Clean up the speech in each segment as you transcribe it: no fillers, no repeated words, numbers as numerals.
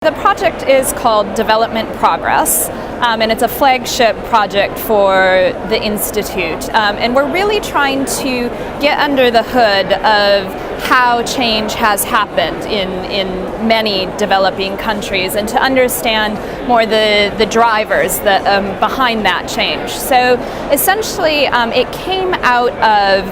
The project is called Development Progress, and it's a flagship project for the Institute. And we're really trying to get under the hood of how change has happened in many developing countries, and to understand more the drivers that, behind that change. So essentially, it came out of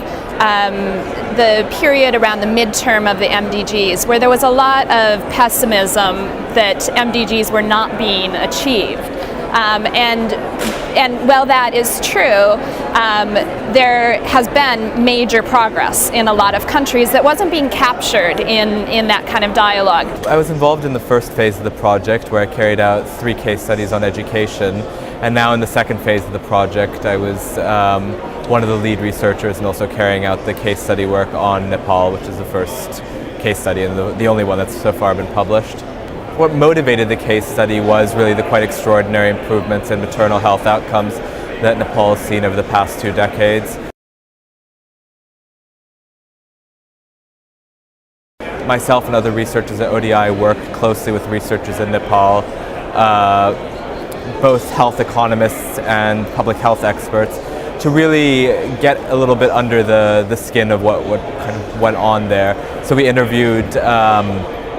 the period around the midterm of the MDGs, where there was a lot of pessimism that MDGs were not being achieved. And while that is true, there has been major progress in a lot of countries that wasn't being captured in that kind of dialogue. I was involved in the first phase of the project, where I carried out 3 case studies on education, and now in the second phase of the project I was one of the lead researchers and also carrying out the case study work on Nepal, which is the first case study and the only one that's so far been published. What motivated the case study was really the quite extraordinary improvements in maternal health outcomes that Nepal has seen over the past 2 decades. Myself and other researchers at ODI work closely with researchers in Nepal, both health economists and public health experts, to really get a little bit under the skin of what kind of went on there. So we interviewed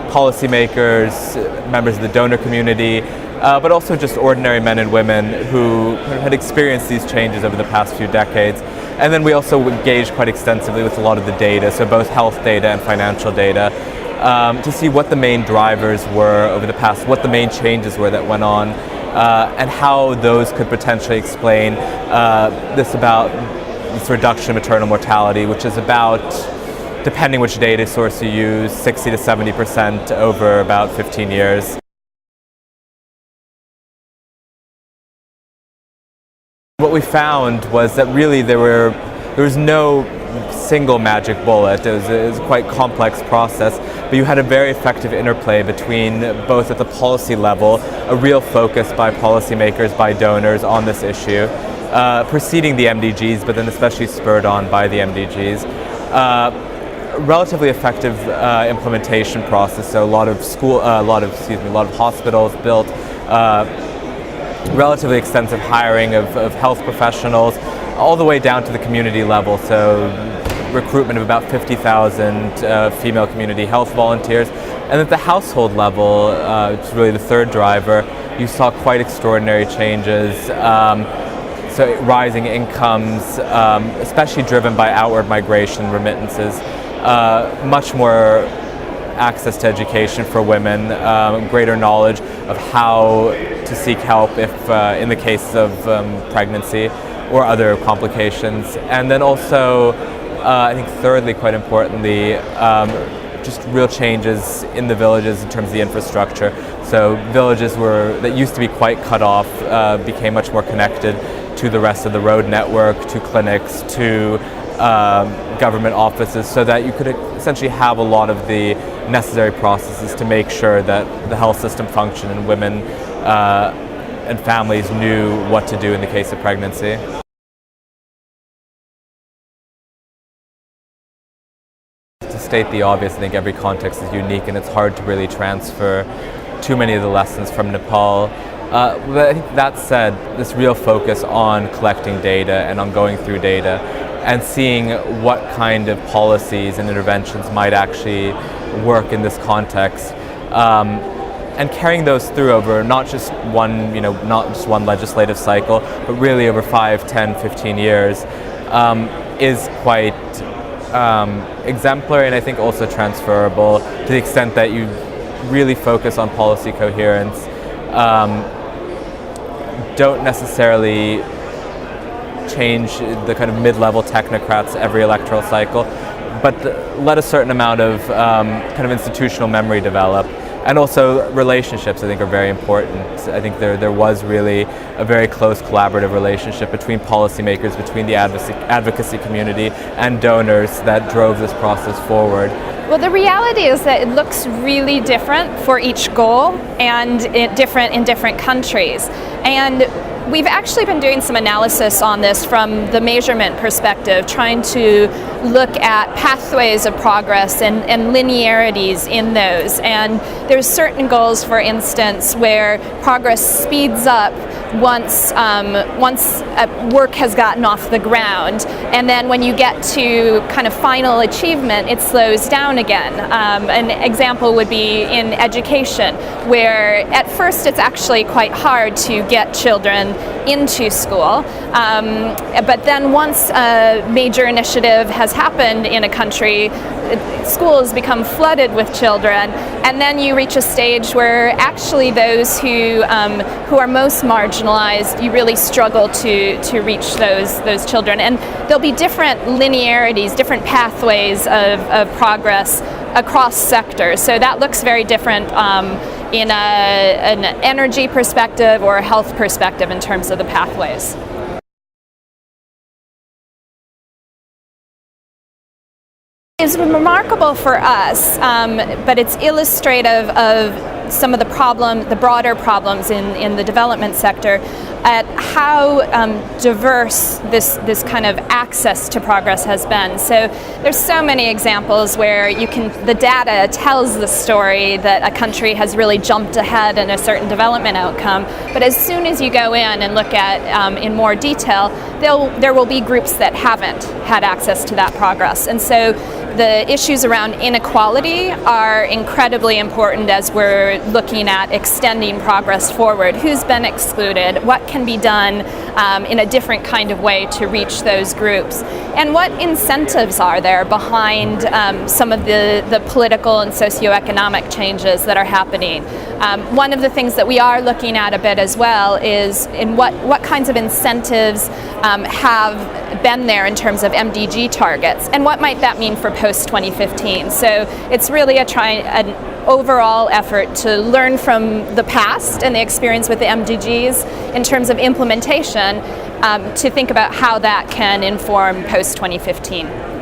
policymakers, members of the donor community, but also just ordinary men and women who had experienced these changes over the past few decades. And then we also engaged quite extensively with a lot of the data, so both health data and financial data, to see what the main drivers were over the past, what the main changes were that went on, and how those could potentially explain this reduction in maternal mortality, which is about, depending which data source you use, 60 to 70% over about 15 years. What we found was that really there was no single magic bullet. It was a quite complex process, but you had a very effective interplay between both at the policy level, a real focus by policymakers, by donors on this issue, preceding the MDGs, but then especially spurred on by the MDGs. Relatively effective implementation process, so a lot of hospitals built, relatively extensive hiring of health professionals, all the way down to the community level, so recruitment of about 50,000 female community health volunteers. And at the household level, which is really the third driver, you saw quite extraordinary changes. So rising incomes, especially driven by outward migration remittances, much more access to education for women, greater knowledge of how to seek help if in the case of pregnancy or other complications. And then also, I think thirdly, quite importantly, just real changes in the villages in terms of the infrastructure. So villages that used to be quite cut off became much more connected to the rest of the road network, to clinics, to government offices, so that you could essentially have a lot of the necessary processes to make sure that the health system functioned and women and families knew what to do in the case of pregnancy. To state the obvious, I think every context is unique and it's hard to really transfer too many of the lessons from Nepal. But I think that said, this real focus on collecting data and on going through data and seeing what kind of policies and interventions might actually work in this context, and carrying those through over not just one legislative cycle, but really over 5, 10, 15 years, is quite exemplary, and I think also transferable to the extent that you really focus on policy coherence. Don't necessarily change the kind of mid-level technocrats every electoral cycle, but let a certain amount of kind of institutional memory develop. And also relationships, I think, are very important. I think there was really a very close collaborative relationship between policymakers, between the advocacy community and donors that drove this process forward. Well, the reality is that it looks really different for each goal and different in different countries. And we've actually been doing some analysis on this from the measurement perspective, trying to look at pathways of progress and linearities in those. And there's certain goals, for instance, where progress speeds up once work has gotten off the ground, and then when you get to kind of final achievement, it slows down again. An example would be in education, where at first it's actually quite hard to get children into school, but then once a major initiative has happened in a country, schools become flooded with children, and then you reach a stage where actually those who are most marginalized, you really struggle to reach those children. And there'll be different linearities, different pathways of progress across sectors. So that looks very different in an energy perspective or a health perspective in terms of the pathways. It's remarkable for us, but it's illustrative of some of the broader problems in the development sector, at how diverse this kind of access to progress has been. So there's so many examples where the data tells the story that a country has really jumped ahead in a certain development outcome, but as soon as you go in and look at in more detail, there will be groups that haven't had access to that progress. And so the issues around inequality are incredibly important as we're looking at extending progress forward. Who's been excluded? What can be done in a different kind of way to reach those groups? And what incentives are there behind some of the political and socioeconomic changes that are happening? One of the things that we are looking at a bit as well is in what kinds of incentives have been there in terms of MDG targets, and what might that mean for post-2015. So it's really an overall effort to learn from the past and the experience with the MDGs in terms of implementation, to think about how that can inform post-2015.